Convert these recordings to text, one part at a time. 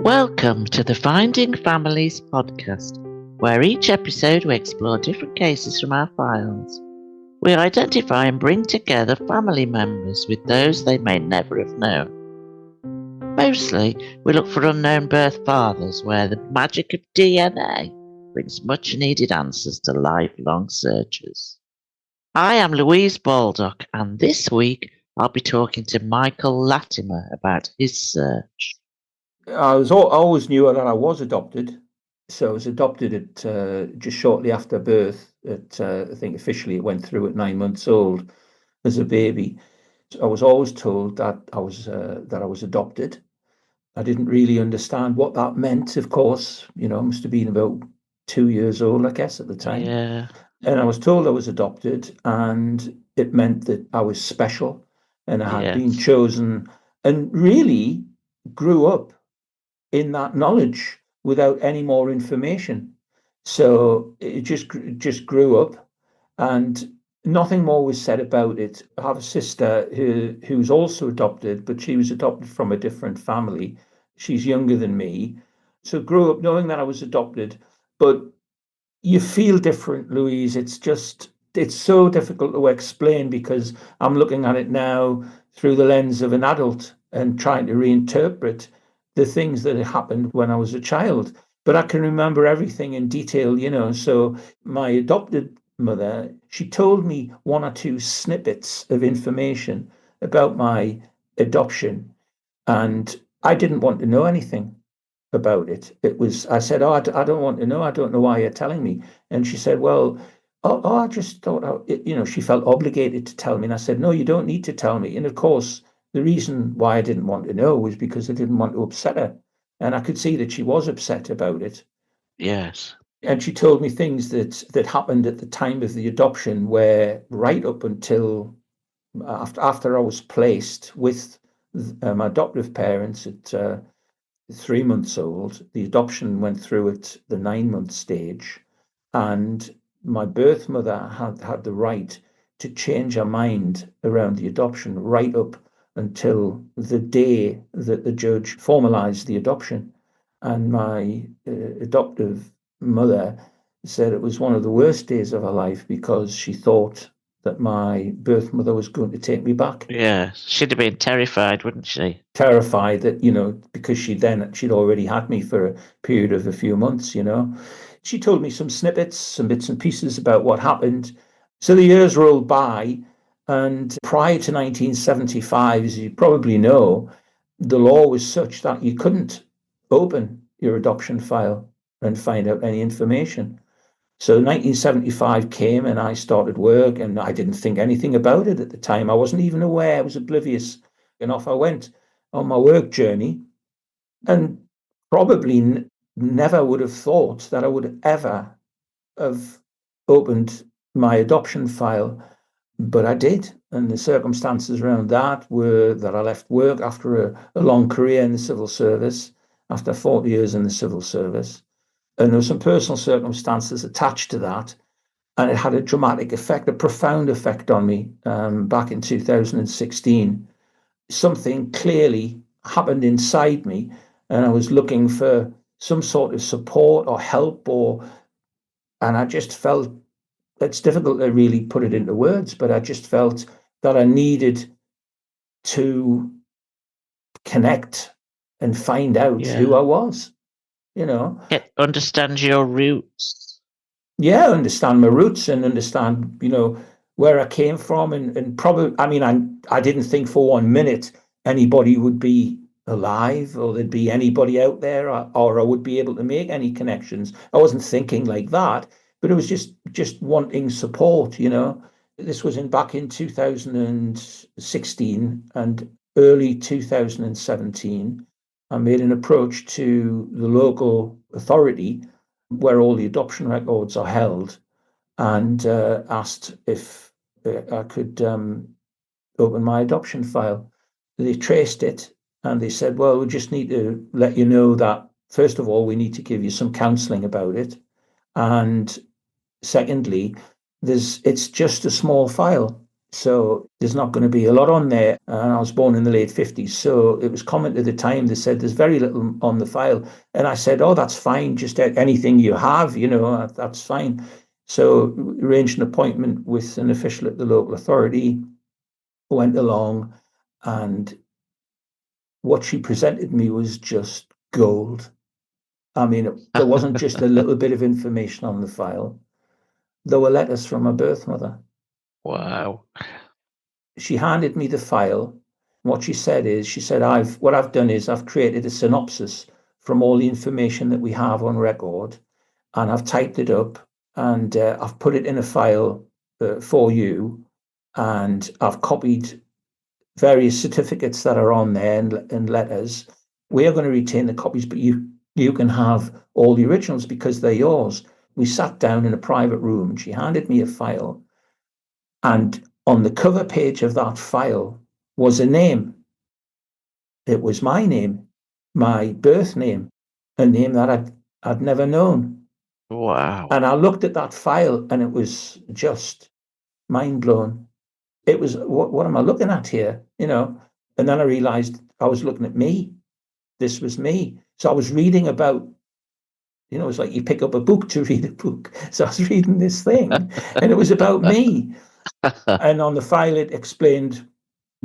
Welcome to the Finding Families podcast, where each episode we explore different cases from our files. We identify and bring together family members with those they may never have known. Mostly, we look for unknown birth fathers where the magic of DNA brings much needed answers to lifelong searches. I am Louise Baldock, and this week I'll be talking to Michael Latimer about his search. I always knew that I was adopted. So I was adopted at just shortly after birth. I think officially it went through at 9 months old as a baby. I was always told that I was adopted. I didn't really understand what that meant. Of course, I must have been about 2 years old, I guess, at the time. Yeah. And I was told I was adopted, and it meant that I was special, and I had been chosen, and really grew up in that knowledge without any more information. So it just grew up, and nothing more was said about it. I have a sister who's also adopted, but she was adopted from a different family. She's younger than me. So grew up knowing that I was adopted, but you feel different, Louise. It's so difficult to explain because I'm looking at it now through the lens of an adult and trying to reinterpret the things that had happened when I was a child. But I can remember everything in detail. So my adopted mother, she told me one or two snippets of information about my adoption, and I didn't want to know anything about it. I said, I don't want to know. I don't know why you're telling me. And she said, well, I just thought, she felt obligated to tell me. And I said, no, you don't need to tell me. And of course, the reason why I didn't want to know was because I didn't want to upset her. And I could see that she was upset about it. Yes. And she told me things that happened at the time of the adoption, where right up until after I was placed with my adoptive parents at 3 months old, the adoption went through at the 9 month stage, and my birth mother had the right to change her mind around the adoption right up until the day that the judge formalized the adoption. And my adoptive mother said it was one of the worst days of her life because she thought that my birth mother was going to take me back. Yeah, she'd have been terrified, wouldn't she? Terrified that, because she'd already had me for a period of a few months. She told me some snippets, some bits and pieces about what happened. So the years rolled by, and prior to 1975, as you probably know, the law was such that you couldn't open your adoption file and find out any information. So 1975 came and I started work, and I didn't think anything about it at the time. I wasn't even aware. I was oblivious. And off I went on my work journey, and probably never would have thought that I would ever have opened my adoption file, but I did. And the circumstances around that were that I left work after a long career in the civil service, after 40 years in the civil service. And there were some personal circumstances attached to that. And it had a dramatic effect, a profound effect on me back in 2016. Something clearly happened inside me, and I was looking for some sort of support or help, and I just felt, it's difficult to really put it into words, but I just felt that I needed to connect and find out who I was. Understand your roots. Yeah, understand my roots and understand, where I came from, and probably, I didn't think for 1 minute anybody would be alive, or there'd be anybody out there, or I would be able to make any connections. I wasn't thinking like that, but it was just wanting support. This was back in 2016 and early 2017. I made an approach to the local authority where all the adoption records are held, and asked if I could open my adoption file. They traced it, and they said, well, we just need to let you know that, first of all, we need to give you some counselling about it. And secondly, it's just a small file. So there's not going to be a lot on there. And I was born in the late 50s. So it was common at the time. They said there's very little on the file. And I said, oh, that's fine. Just anything you have, that's fine. So arranged an appointment with an official at the local authority, went along, and what she presented me was just gold. I mean, there wasn't just a little bit of information on the file. There were letters from her birth mother. Wow. She handed me the file. What she said is, what I've done is I've created a synopsis from all the information that we have on record, and I've typed it up, and I've put it in a file for you, and I've copied various certificates that are on there and letters. We are going to retain the copies, but you can have all the originals because they're yours. We sat down in a private room. She handed me a file, and on the cover page of that file was a name. It was my name, my birth name, a name that I'd never known. Wow. And I looked at that file and it was just mind blown. It was, what am I looking at here? And then I realized I was looking at me. This was me. So I was reading about, it's like you pick up a book to read a book. So I was reading this thing and it was about me. And on the file, it explained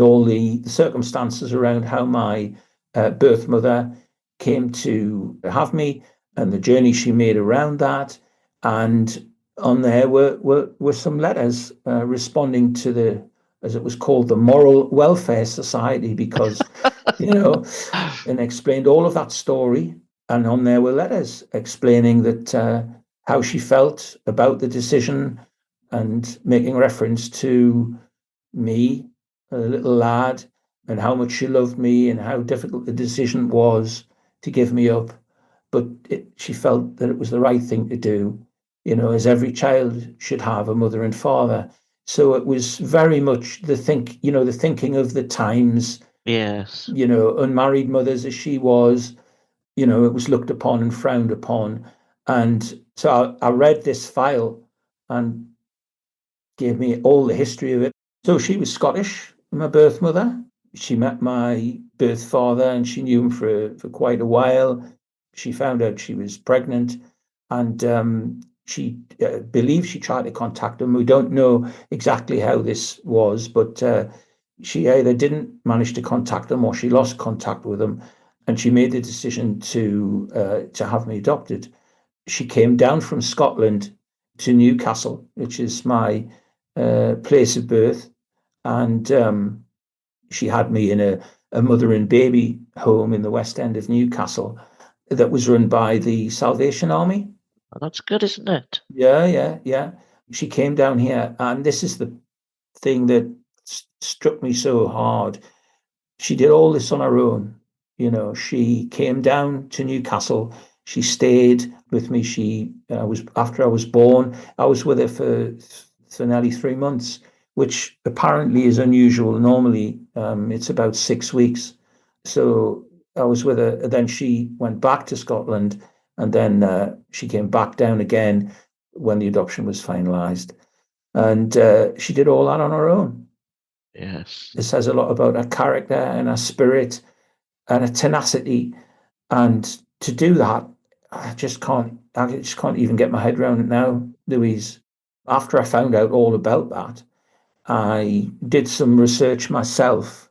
all the circumstances around how my birth mother came to have me and the journey she made around that. And on there were some letters responding to as it was called, the Moral Welfare Society, because, and explained all of that story. And on there were letters explaining that how she felt about the decision and making reference to me, a little lad, and how much she loved me and how difficult the decision was to give me up. But she felt that it was the right thing to do, as every child should have a mother and father. So it was very much the thinking of the times. Yes. Unmarried mothers as she was, it was looked upon and frowned upon. And so I read this file and gave me all the history of it. So she was Scottish, my birth mother. She met my birth father and she knew him for quite a while. She found out she was pregnant and she believes she tried to contact him. We don't know exactly how this was, but she either didn't manage to contact him or she lost contact with him. And she made the decision to have me adopted. She came down from Scotland to Newcastle, which is my place of birth, and she had me in a mother and baby home in the West End of Newcastle that was run by the Salvation Army. Well, that's good, isn't it? Yeah. She came down here, and this is the thing that struck me so hard. She did all this on her own. She came down to Newcastle. She stayed with me. After I was born, I was with her for nearly 3 months, which apparently is unusual. Normally, it's about 6 weeks. So I was with her. Then she went back to Scotland, and then she came back down again when the adoption was finalised. And she did all that on her own. Yes. It says a lot about her character and her spirit and her tenacity. And to do that, I just can't even get my head around it now, Louise. After I found out all about that, I did some research myself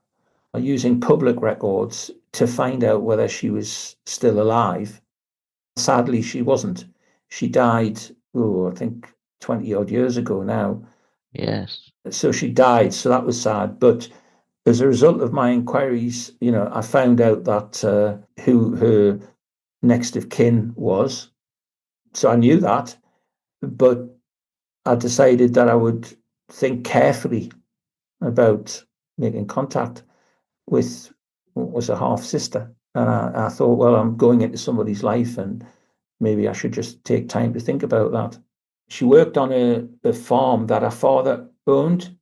using public records to find out whether she was still alive. Sadly, she wasn't. She died, I think 20 odd years ago now. Yes. So she died. So that was sad. But as a result of my inquiries, I found out that who her next of kin was. So I knew that, but I decided that I would think carefully about making contact with what was a half sister. And I thought, well, I'm going into somebody's life and maybe I should just take time to think about that. She worked on a farm that her father owned.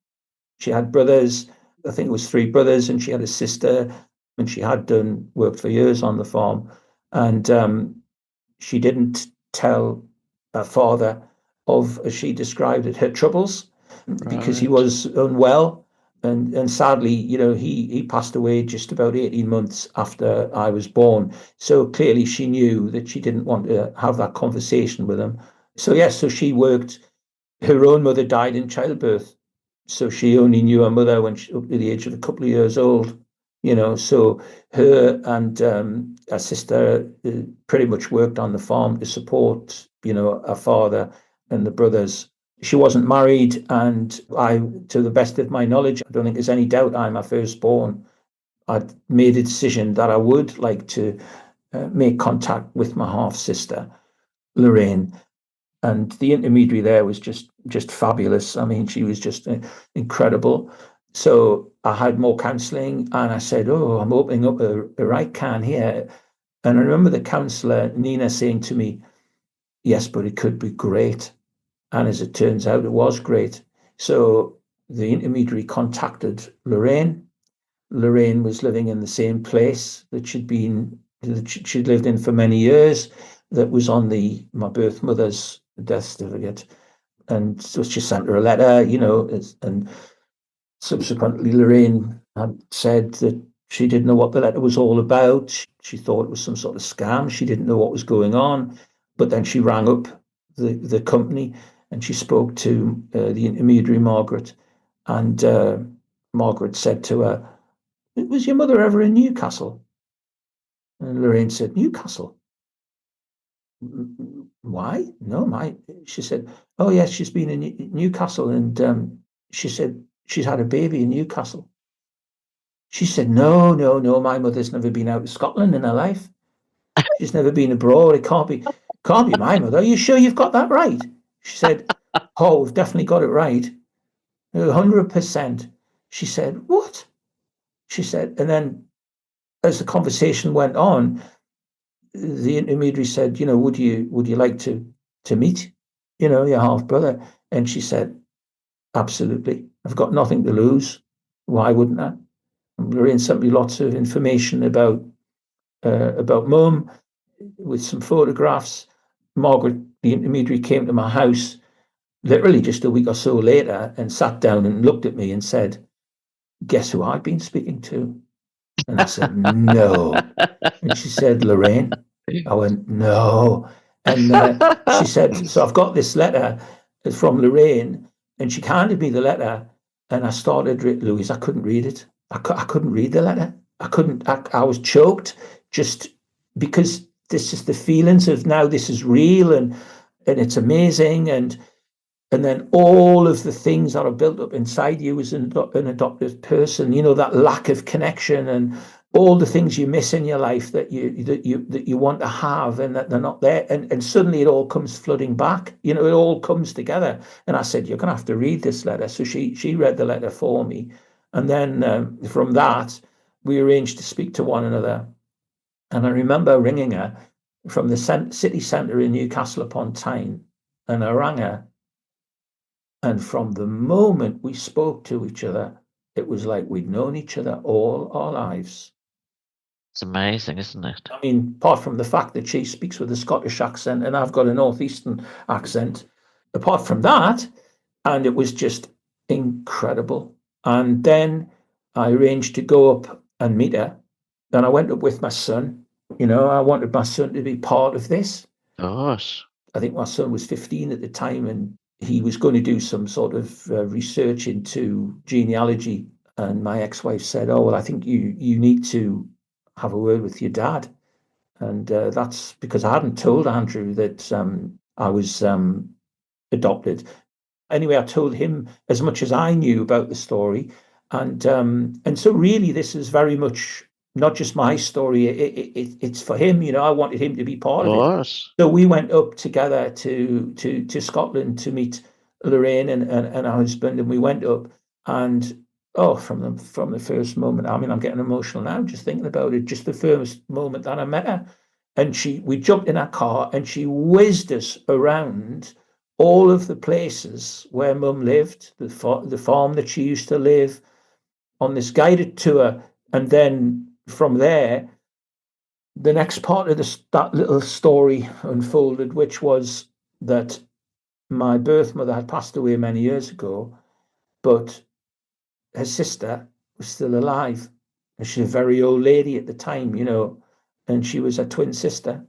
She had brothers, I think it was 3 brothers, and she had a sister, and she had worked for years on the farm. And she didn't tell her father of, as she described it, her troubles. because he Right. was unwell. And sadly, he passed away just about 18 months after I was born. So clearly she knew that she didn't want to have that conversation with him. So, yes, so she worked. Her own mother died in childbirth. So she only knew her mother when she up to the age of a couple of years old. So her and her sister pretty much worked on the farm to support, her father and the brothers. She wasn't married, and to the best of my knowledge, I don't think there's any doubt I'm her firstborn. I'd made a decision that I would like to make contact with my half sister, Lorraine, and the intermediary there was just fabulous. I mean, she was just incredible. So I had more counselling, and I said, "Oh, I'm opening up a right can here." And I remember the counsellor Nina saying to me, "Yes, but it could be great." And as it turns out, it was great. So the intermediary contacted Lorraine. Lorraine was living in the same place that she'd lived in for many years. That was on my birth mother's death certificate, and so she sent her a letter, and subsequently Lorraine had said that she didn't know what the letter was all about. She thought it was some sort of scam. She didn't know what was going on, but then she rang up the company and she spoke to the intermediary, Margaret, and Margaret said to her, "Was your mother ever in Newcastle?" And Lorraine said, "Newcastle? Why? No, she said, "Oh, yes, she's been in Newcastle." And she said, "She's had a baby in Newcastle." She said, "No, no, no, my mother's never been out of Scotland in her life. She's never been abroad. It can't be my mother. Are you sure you've got that right?" She said, "Oh, we've definitely got it right. 100%. She said, "What?" She said, and then as the conversation went on, the intermediary said, "Would you like to meet, your half brother?" And she said, "Absolutely. I've got nothing to lose. Why wouldn't I?" And Lorraine sent me lots of information about Mum with some photographs. Margaret, the intermediary, came to my house literally just a week or so later and sat down and looked at me and said, "Guess who I've been speaking to?" And I said, "No." And she said, "Lorraine." I went, "No." And she said, "So I've got this letter from Lorraine." And she handed me the letter. And I started, Louise, I couldn't read it. I couldn't read the letter. I couldn't, I was choked just because this is the feelings of now this is real and it's amazing. And then all of the things that are built up inside you as an adopted person, that lack of connection and all the things you miss in your life that you want to have and that they're not there, and suddenly it all comes flooding back. It all comes together. And I said, "You're going to have to read this letter." So she read the letter for me, and then from that we arranged to speak to one another. And I remember ringing her from the city centre in Newcastle upon Tyne, and I rang her. And from the moment we spoke to each other, it was like we'd known each other all our lives. It's amazing, isn't it? I mean, apart from the fact that she speaks with a Scottish accent and I've got a Northeastern accent, apart from that, and it was just incredible. And then I arranged to go up and meet her. And I went up with my son. I wanted my son to be part of this. Of course. I think my son was 15 at the time, and he was going to do some sort of research into genealogy. And my ex-wife said, "Oh, well, I think you need to have a word with your dad." And that's because I hadn't told Andrew that I was adopted. Anyway, I told him as much as I knew about the story, and so really, this is very much not just my story. It's for him. I wanted him to be Of part of it. course. So we went up together to Scotland to meet Lorraine and her husband, and we went up and oh, from the first moment, I mean, I'm getting emotional now just thinking about it. Just the first moment that I met her, and we jumped in our car and she whizzed us around all of the places where Mum lived, the farm that she used to live on this guided tour, and then from there the next part of that little story unfolded, which was that my birth mother had passed away many years ago, but her sister was still alive. And she's a very old lady at the time, and she was a twin sister,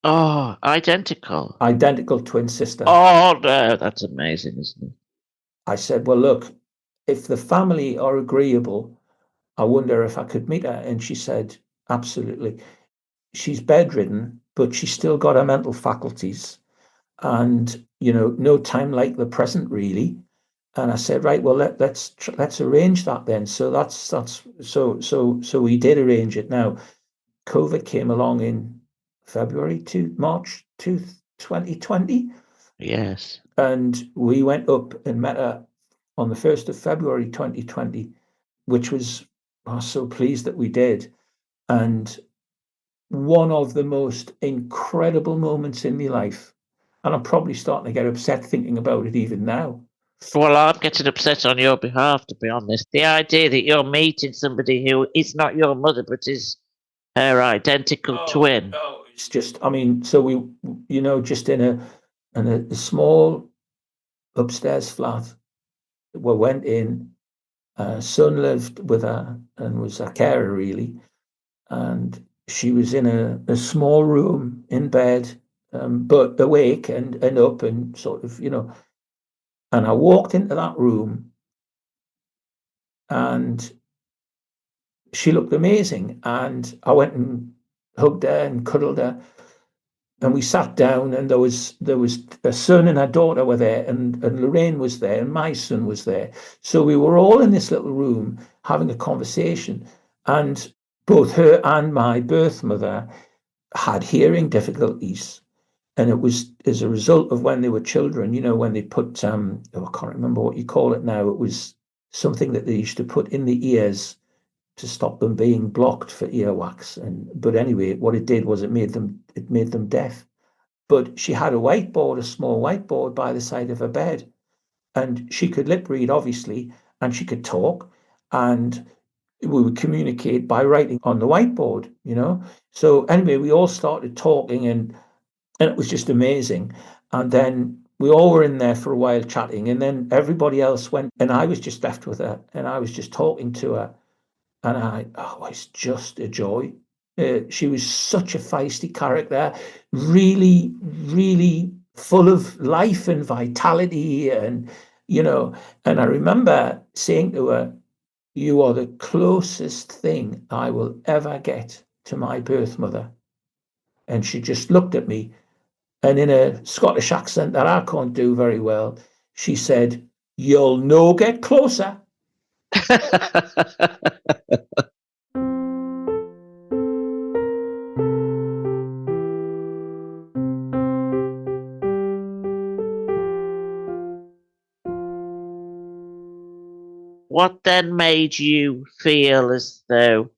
Oh, identical. identical twin sister. Oh no, that's amazing, isn't it? I said, well, look, if the family are agreeable, I wonder if I could meet her. And she said, absolutely. She's bedridden, but she's still got her mental faculties. And, no time like the present, really. And I said, right, well, let's arrange that then. So so we did arrange it. Now, COVID came along in February to March 2020, Yes. and we went up and met her on the 1st of February 2020, which I was so pleased that we did. And one of the most incredible moments in my life. And I'm probably starting to get upset thinking about it even now. Well, I'm getting upset on your behalf, to be honest. The idea that you're meeting somebody who is not your mother, but is her identical twin. No, it's just, I mean, so we, just in a small upstairs flat, we went in. Son lived with her and was a carer, really. And she was in a small room in bed, but awake and up and sort of, And I walked into that room and she looked amazing. And I went and hugged her and cuddled her. And we sat down, and there was a son and a daughter were there, and Lorraine was there, and my son was there. So we were all in this little room having a conversation. And both her and my birth mother had hearing difficulties. And it was as a result of when they were children, when they put I can't remember what you call it now. It was something that they used to put in the ears to stop them being blocked for earwax. But anyway, what it did was it made them deaf. But she had a small whiteboard by the side of her bed, and she could lip read, obviously, and she could talk, and we would communicate by writing on the whiteboard. So anyway, we all started talking, and it was just amazing. And then we all were in there for a while chatting, and then everybody else went, and I was just left with her, and I was just talking to her, and it's just a joy. She was such a feisty character, really, really full of life and vitality, you know. And I remember saying to her, "You are the closest thing I will ever get to my birth mother." And she just looked at me, and in a Scottish accent that I can't do very well, she said, "You'll no get closer." What then made you feel as though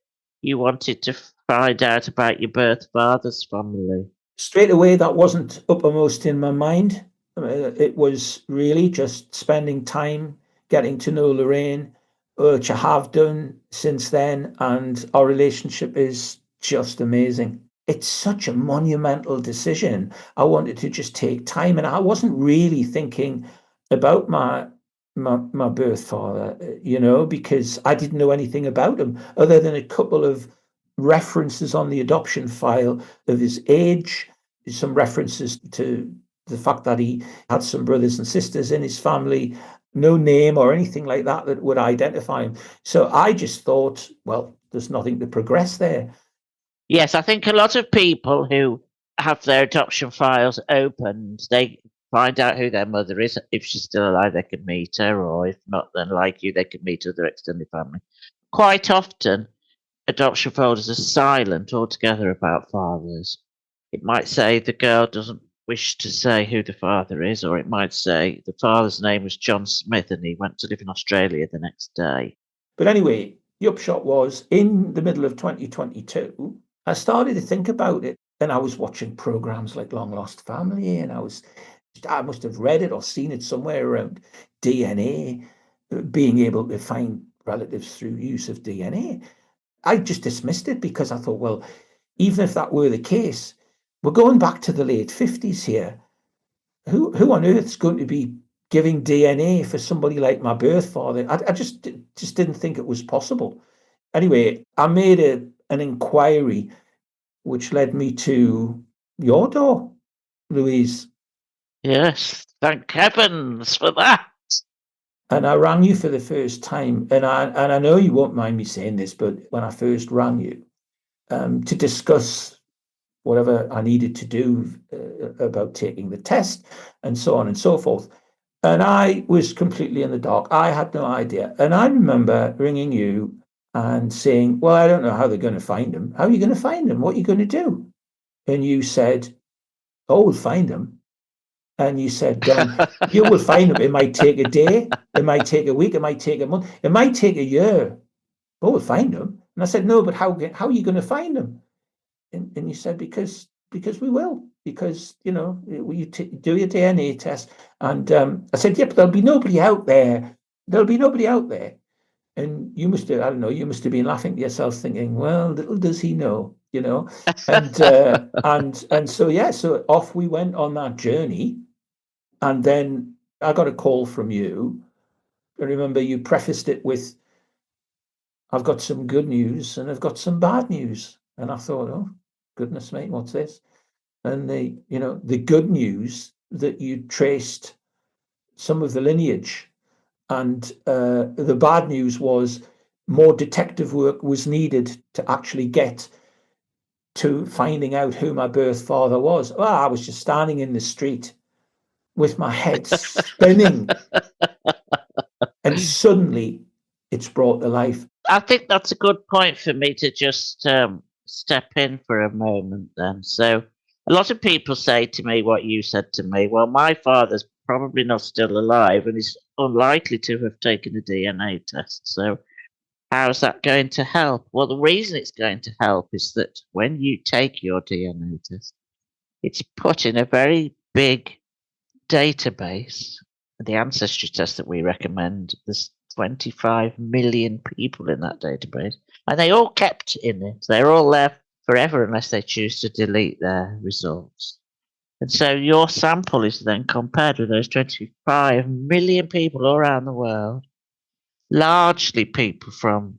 you wanted to find out about your birth father's family? Straight away, that wasn't uppermost in my mind. It was really just spending time getting to know Lorraine, which I have done since then, and our relationship is just amazing. It's such a monumental decision. I wanted to just take time, and I wasn't really thinking about my birth father, because I didn't know anything about him other than a couple of references on the adoption file of his age, some references to the fact that he had some brothers and sisters in his family, no name or anything like that that would identify him. So I just thought, well, there's nothing to progress there. Yes, I think a lot of people who have their adoption files opened, they find out who their mother is. If she's still alive, they can meet her, or if not, then like you, they can meet other extended family. Quite often, adoption folders are silent altogether about fathers. It might say the girl doesn't wish to say who the father is, or it might say the father's name was John Smith and he went to live in Australia the next day. But anyway, the upshot was in the middle of 2022, I started to think about it, and I was watching programs like Long Lost Family, and I must have read it or seen it somewhere around DNA, being able to find relatives through use of DNA. I just dismissed it because I thought, well, even if that were the case, we're going back to the late 50s here. who on earth's going to be giving DNA for somebody like my birth father? I just didn't think it was possible. Anyway, I made an inquiry, which led me to your door, Louise. Yes, thank heavens for that. And I rang you for the first time, and I know you won't mind me saying this, but when I first rang you, to discuss whatever I needed to do about taking the test and so on and so forth. And I was completely in the dark. I had no idea. And I remember ringing you and saying, well, I don't know how they're going to find him. How are you going to find him? What are you going to do? And you said, oh, we'll find him. And you said, you will find him. It might take a day. It might take a week. It might take a month. It might take a year. But we'll find him. And I said, no, but how are you going to find him? And you said, because we will, because you do your DNA test. And I said, yeah, but there'll be nobody out there. There'll be nobody out there. And you must have, I don't know, you must have been laughing to yourself, thinking, well, little does he know, And and so yeah, so off we went on that journey, and then I got a call from you. I remember you prefaced it with, I've got some good news and I've got some bad news. And I thought, oh, goodness me, what's this? And the good news that you traced some of the lineage, and the bad news was more detective work was needed to actually get to finding out who my birth father was. Well, I was just standing in the street with my head spinning, and suddenly it's brought to life. I think that's a good point for me to just step in for a moment then. So, a lot of people say to me what you said to me. Well, my father's probably not still alive and he's unlikely to have taken a DNA test. So, how's that going to help? Well, the reason it's going to help is that when you take your DNA test, it's put in a very big database. The ancestry test that we recommend, there's 25 million people in that database, and they all kept in it. They're all there forever unless they choose to delete their results. And so your sample is then compared with those 25 million people all around the world, largely people from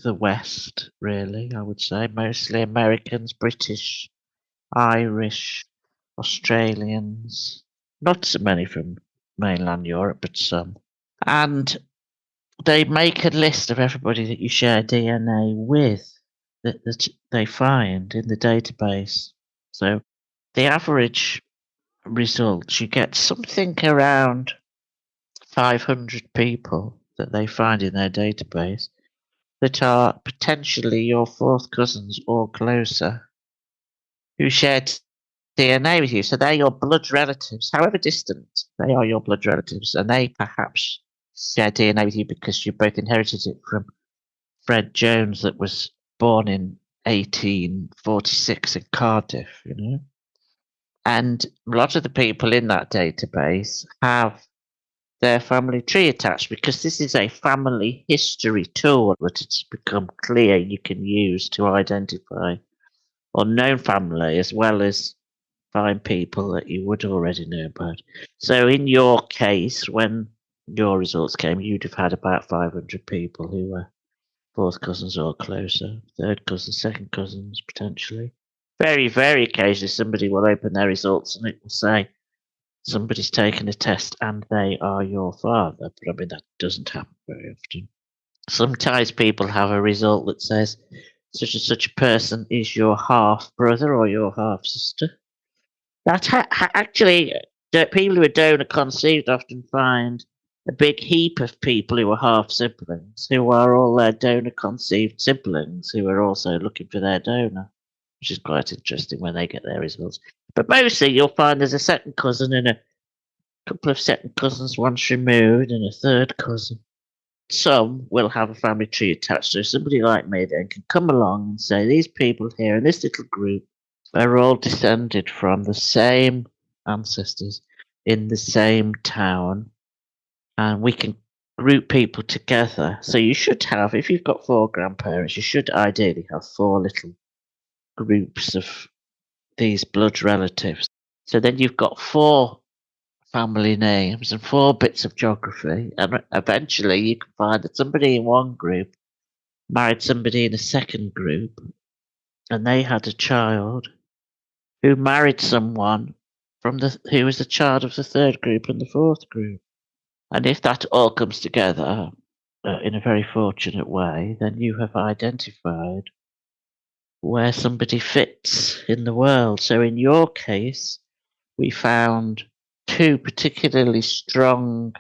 the West, really, I would say, mostly Americans, British, Irish, Australians, not so many from mainland Europe, but some. And they make a list of everybody that you share DNA with that they find in the database. So the average results, you get something around 500 people that they find in their database that are potentially your fourth cousins or closer who shared DNA with you. So they're your blood relatives, however distant, they are your blood relatives. And they perhaps share DNA with you because you both inherited it from Fred Jones, that was born in 1846 in Cardiff. And a lot of the people in that database have their family tree attached because this is a family history tool that it's become clear you can use to identify unknown family as well as find people that you would already know about. So in your case, when your results came, you'd have had about 500 people who were fourth cousins or closer, third cousins, second cousins, potentially. Very, very occasionally somebody will open their results and it will say somebody's taken a test and they are your father. But I mean, that doesn't happen very often. Sometimes people have a result that says such and such a person is your half brother or your half sister. That actually, people who are donor conceived often find a big heap of people who are half siblings, who are all their donor conceived siblings, who are also looking for their donor, which is quite interesting when they get their results. But mostly you'll find there's a second cousin and a couple of second cousins once removed and a third cousin. Some will have a family tree attached, so somebody like me then can come along and say these people here in this little group are all descended from the same ancestors in the same town, and we can group people together. So you should have, if you've got four grandparents, you should ideally have four little groups of these blood relatives. So then you've got four family names and 4 bits of geography, and eventually you can find that somebody in one group married somebody in a second group, and they had a child who married someone who was a child of the third group and the fourth group. And if that all comes together in a very fortunate way, then you have identified where somebody fits in the world. So in your case, we found 2 particularly strong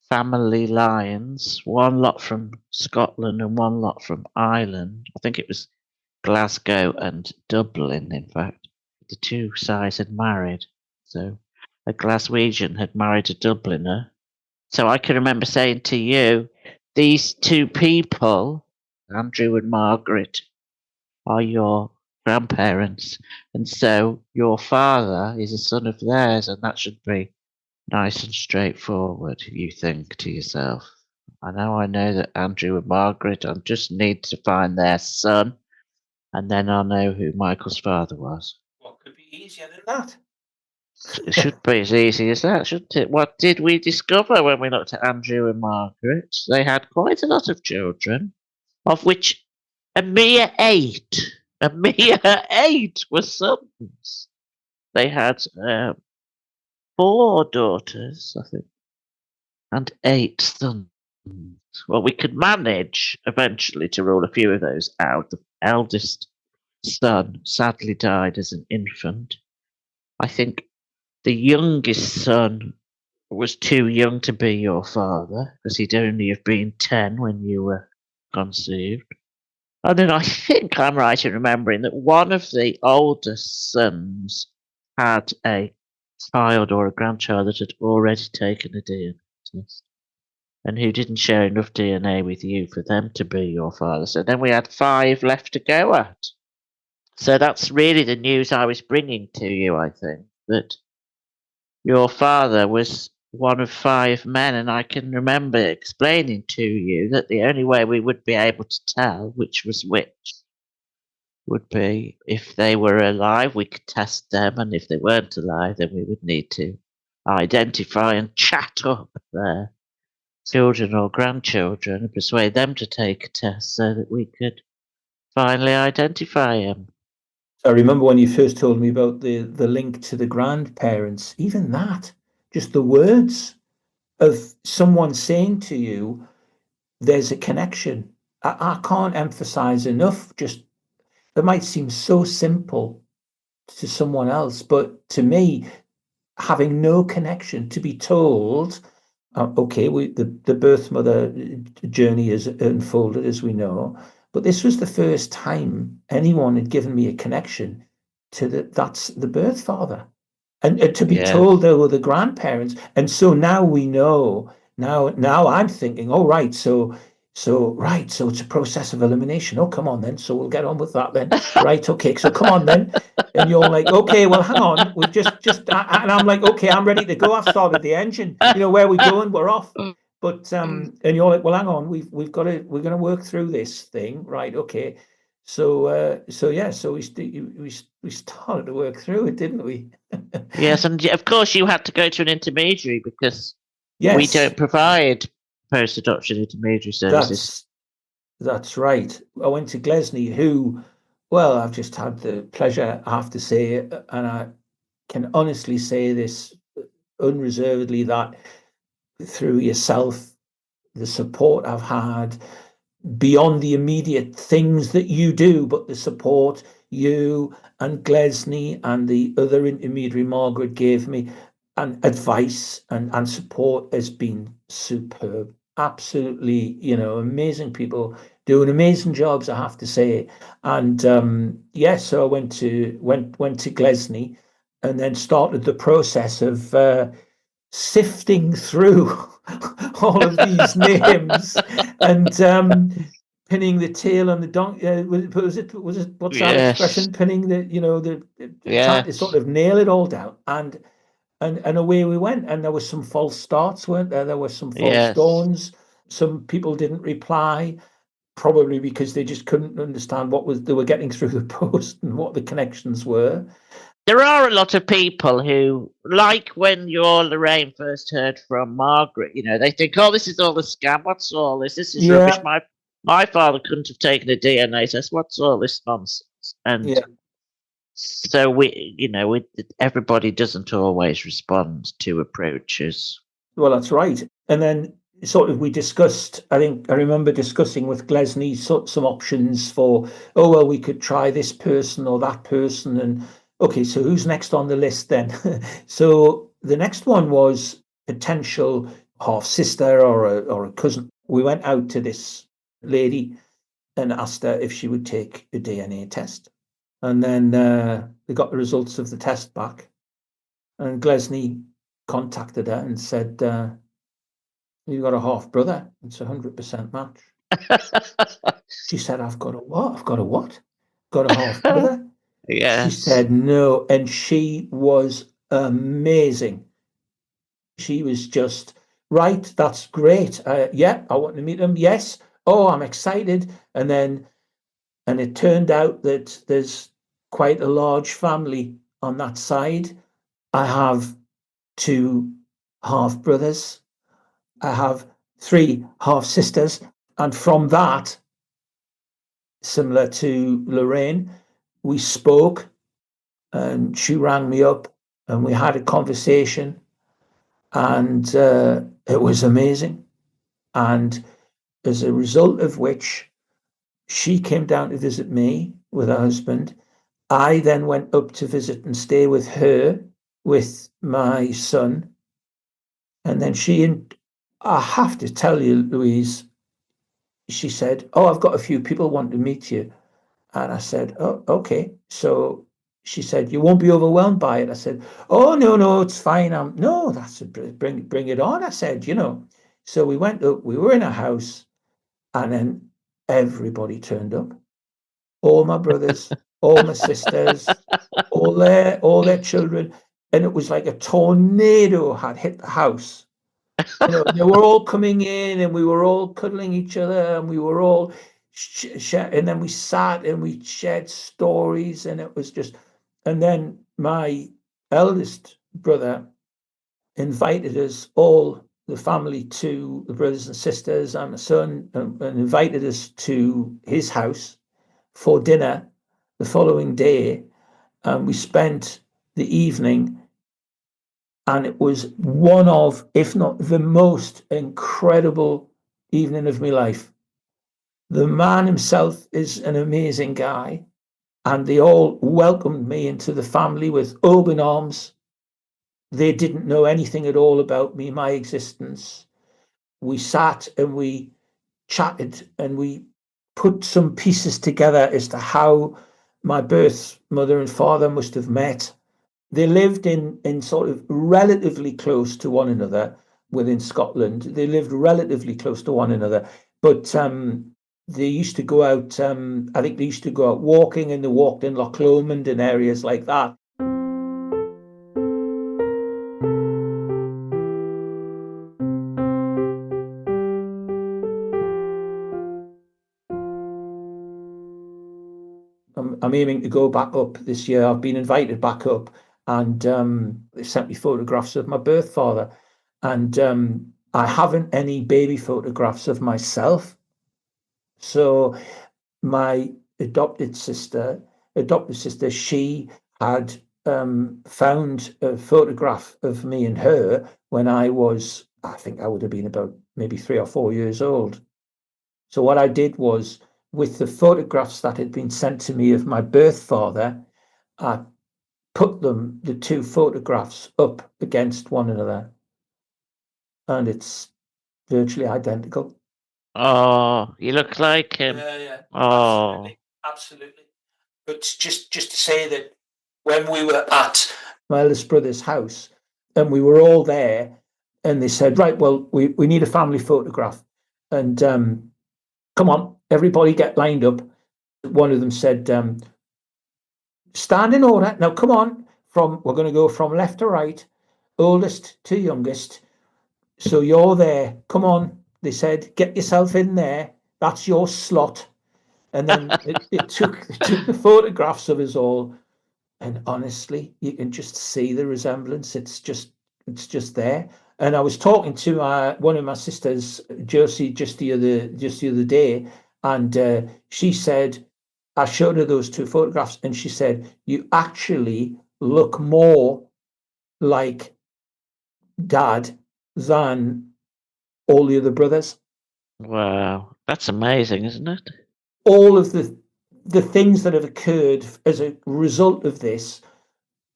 family lines, one lot from Scotland and one lot from Ireland. I think it was Glasgow and Dublin, in fact. The 2 sides had married. So a Glaswegian had married a Dubliner. So I can remember saying to you, these 2 people, Andrew and Margaret, are your grandparents. And so your father is a son of theirs, and that should be nice and straightforward, you think to yourself. I know that Andrew and Margaret, I just need to find their son, and then I'll know who Michael's father was. What could be easier than that? It should be as easy as that, shouldn't it? What did we discover when we looked at Andrew and Margaret? They had quite a lot of children, of which a mere 8, were sons. They had 4 daughters, I think, and 8 sons. Well, we could manage eventually to rule a few of those out. The eldest son sadly died as an infant. I think the youngest son was too young to be your father, because he'd only have been 10 when you were conceived. And then I think I'm right in remembering that one of the oldest sons had a child or a grandchild that had already taken a DNA test and who didn't share enough DNA with you for them to be your father. So then we had 5 left to go at. So that's really the news I was bringing to you, I think, that your father was one of 5 men, and I can remember explaining to you that the only way we would be able to tell which was which would be if they were alive, we could test them, and if they weren't alive, then we would need to identify and chat up their children or grandchildren and persuade them to take a test so that we could finally identify him. I remember when you first told me about the link to the grandparents, even that, just the words of someone saying to you, there's a connection. I can't emphasize enough, just it might seem so simple to someone else, but to me, having no connection, to be told, okay, the birth mother journey is unfolded as we know, but this was the first time anyone had given me a connection to that's the birth father, and to be Yeah. told they were the grandparents, and so now we know. Now I'm thinking, oh right, so it's a process of elimination. Oh, come on then. So we'll get on with that then. Right, okay. So come on then. And you're like, okay, well, hang on. We've and I'm like, okay, I'm ready to go. I've started the engine. Where are we going? We're off. But and you're like, well, hang on. We're going to work through this thing, right? Okay. So yeah. So we started to work through it, didn't we? Yes, and of course you had to go to an intermediary because we Yes, don't provide post-adoption intermediary services. that's right. I went to Glesney, who, well, I've just had the pleasure, I have to say, and I can honestly say this unreservedly, that through yourself, the support I've had beyond the immediate things that you do, but the support you and Glesney and the other intermediary Margaret gave me, and advice and support has been superb. Absolutely, amazing people doing amazing jobs, I have to say. And so I went to Glesney and then started the process of sifting through all of these names and pinning the tail on the donkey. Was it what's that Yes, expression? Pinning trying to sort yes, of nail it all down, and away we went. And there were some false starts, weren't there? There were some false yes. dawns. Some people didn't reply, probably because they just couldn't understand what they were getting through the post and what the connections were. There are a lot of people who, like when your Lorraine first heard from Margaret, they think, "Oh, this is all a scam. What's all this? This is rubbish. Yeah, My father couldn't have taken a DNA test. What's all this nonsense?" And yeah. so everybody doesn't always respond to approaches. Well, that's right. And then sort of we discussed, I think I remember discussing with Glesney some options for, oh, well, we could try this person or that person. And okay, so who's next on the list then? So the next one was potential half sister or a cousin. We went out to this lady and asked her if she would take a DNA test. And then they got the results of the test back. And Glesney contacted her and said, "You've got a half brother. It's 100% match." She said, "I've got a what? I've got a what? Got a half brother?" She Yes. said, "No." And she was amazing. She was just, right, that's great. Yeah, I want to meet him. Yes. Oh, I'm excited. And it turned out that there's quite a large family on that side. I have two half brothers. I have three half sisters. And from that, similar to Lorraine, we spoke and she rang me up and we had a conversation and it was amazing. And as a result of which, she came down to visit me with her husband. I then went up to visit and stay with her with my son. And then I have to tell you, Louise, she said, "Oh, I've got a few people want to meet you." And I said, "Oh, okay." So she said, "You won't be overwhelmed by it." I said, "Oh, no, no, it's fine. No, that's bring it on." I said. So we went up, we were in a house, and then everybody turned up. All my brothers, all my sisters, all their children. And it was like a tornado had hit the house. They were all coming in and we were all cuddling each other and we were all and then we sat and we shared stories and it was just, and then my eldest brother invited us all, the family, to the brothers and sisters and my son, and invited us to his house for dinner the following day. And we spent the evening, and it was one of, if not the most incredible evening of my life. The man himself is an amazing guy, and they all welcomed me into the family with open arms. They didn't know anything at all about me, my existence. We sat and we chatted and we put some pieces together as to how my birth mother and father must have met. They lived in sort of relatively close to one another within Scotland. They lived relatively close to one another, but they used to go out. I think they used to go out walking, and they walked in Loch Lomond and areas like that. I'm aiming to go back up this year. I've been invited back up, and they sent me photographs of my birth father, and I haven't any baby photographs of myself. So my adopted sister, she had found a photograph of me and her when I think I would have been about maybe 3 or 4 years old. So what I did was, with the photographs that had been sent to me of my birth father, I put the two photographs up against one another, and it's virtually identical. Oh, you look like him. Yeah, yeah, Oh. absolutely, absolutely. But just to say that when we were at my eldest brother's house and we were all there, and they said, "Right, well, we need a family photograph, and come on, everybody get lined up." One of them said, "Stand in order. Now come on, we're going to go from left to right, oldest to youngest. So you're there. Come on." They said, "Get yourself in there. That's your slot." And then it took the photographs of us all. And honestly, you can just see the resemblance. It's just there. And I was talking to one of my sisters, Josie, just the other day, and she said, I showed her those two photographs, and she said, "You actually look more like Dad than all the other brothers." Wow, that's amazing, isn't it? All of the things that have occurred as a result of this,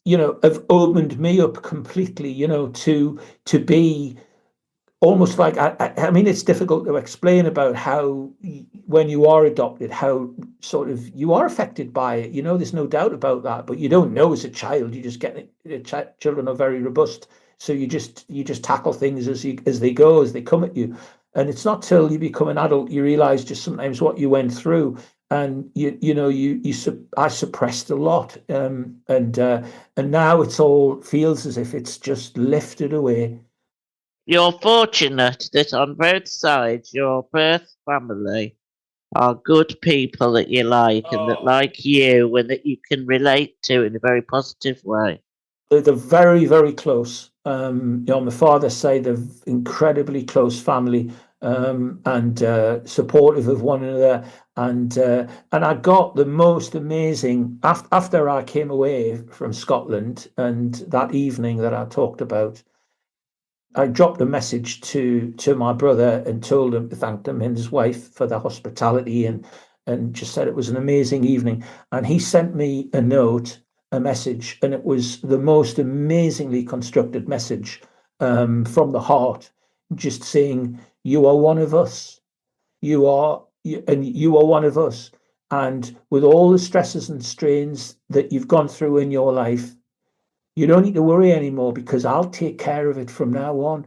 have opened me up completely, to be almost like I mean, it's difficult to explain about how when you are adopted, how sort of you are affected by it. There's no doubt about that, but you don't know as a child. You just get it. Children are very robust, so you just tackle things as they go, as they come at you. And it's not till you become an adult you realize just sometimes what you went through. And I suppressed a lot, and now it's all feels as if it's just lifted away. You're fortunate that on both sides your birth family are good people that you like and that Oh, like you and that you can relate to in a very positive way. they're very, very close. On my father's side, they're incredibly close family, and supportive of one another. And I got the most amazing after I came away from Scotland, and that evening that I talked about. I dropped a message to my brother and told him, thanked him and his wife for their hospitality, and just said it was an amazing evening. And he sent me a note, a message, and it was the most amazingly constructed message, from the heart, just saying, "You are one of us. And you are one of us. And with all the stresses and strains that you've gone through in your life, you don't need to worry anymore because I'll take care of it from now on.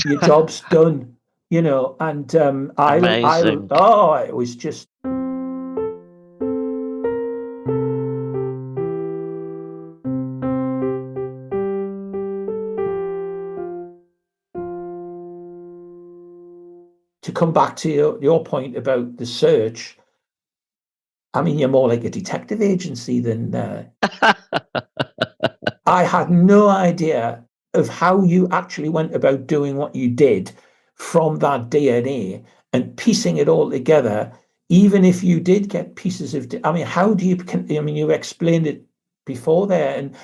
Your job's done." And Amazing. it was just to come back to your point about the search. I mean, you're more like a detective agency than I had no idea of how you actually went about doing what you did from that DNA and piecing it all together. Even if you did get pieces of, I mean, how do you? I mean, you explained it before there, and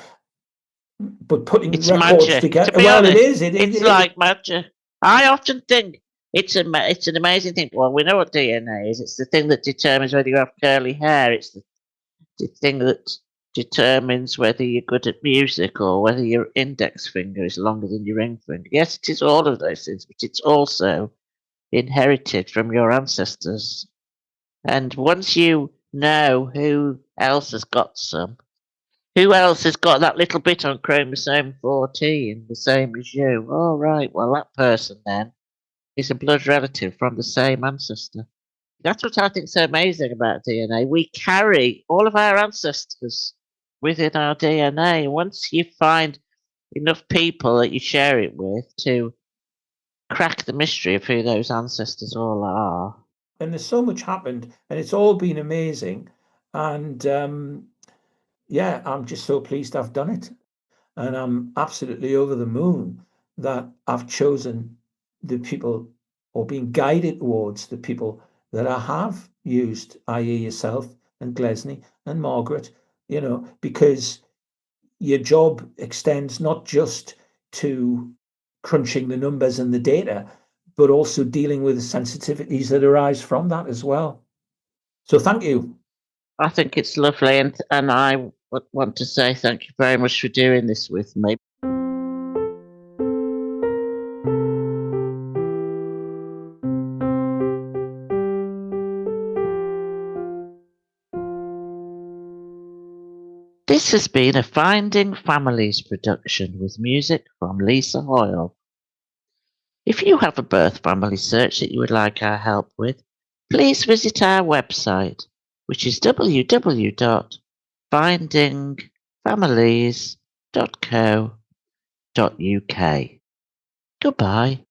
but putting It's records magic. To together. be Well, it honest, is. it's like magic. I often think it's an amazing thing. Well, we know what DNA is. It's the thing that determines whether you have curly hair. It's the thing that determines whether you're good at music or whether your index finger is longer than your ring finger. Yes, it is all of those things, but it's also inherited from your ancestors. And once you know who else has got some, who else has got that little bit on chromosome 14, the same as you? Oh, right, well, that person then is a blood relative from the same ancestor. That's what I think is so amazing about DNA. We carry all of our ancestors within our DNA. Once you find enough people that you share it with to crack the mystery of who those ancestors all are. And there's so much happened, and it's all been amazing. And yeah, I'm just so pleased I've done it. And I'm absolutely over the moon that I've chosen the people or been guided towards the people that I have used, i.e., yourself and Glesney and Margaret, because your job extends not just to crunching the numbers and the data, but also dealing with the sensitivities that arise from that as well. So thank you. I think it's lovely, and I would want to say thank you very much for doing this with me. This has been a Finding Families production with music from Lisa Hoyle. If you have a birth family search that you would like our help with, please visit our website, which is www.findingfamilies.co.uk. Goodbye.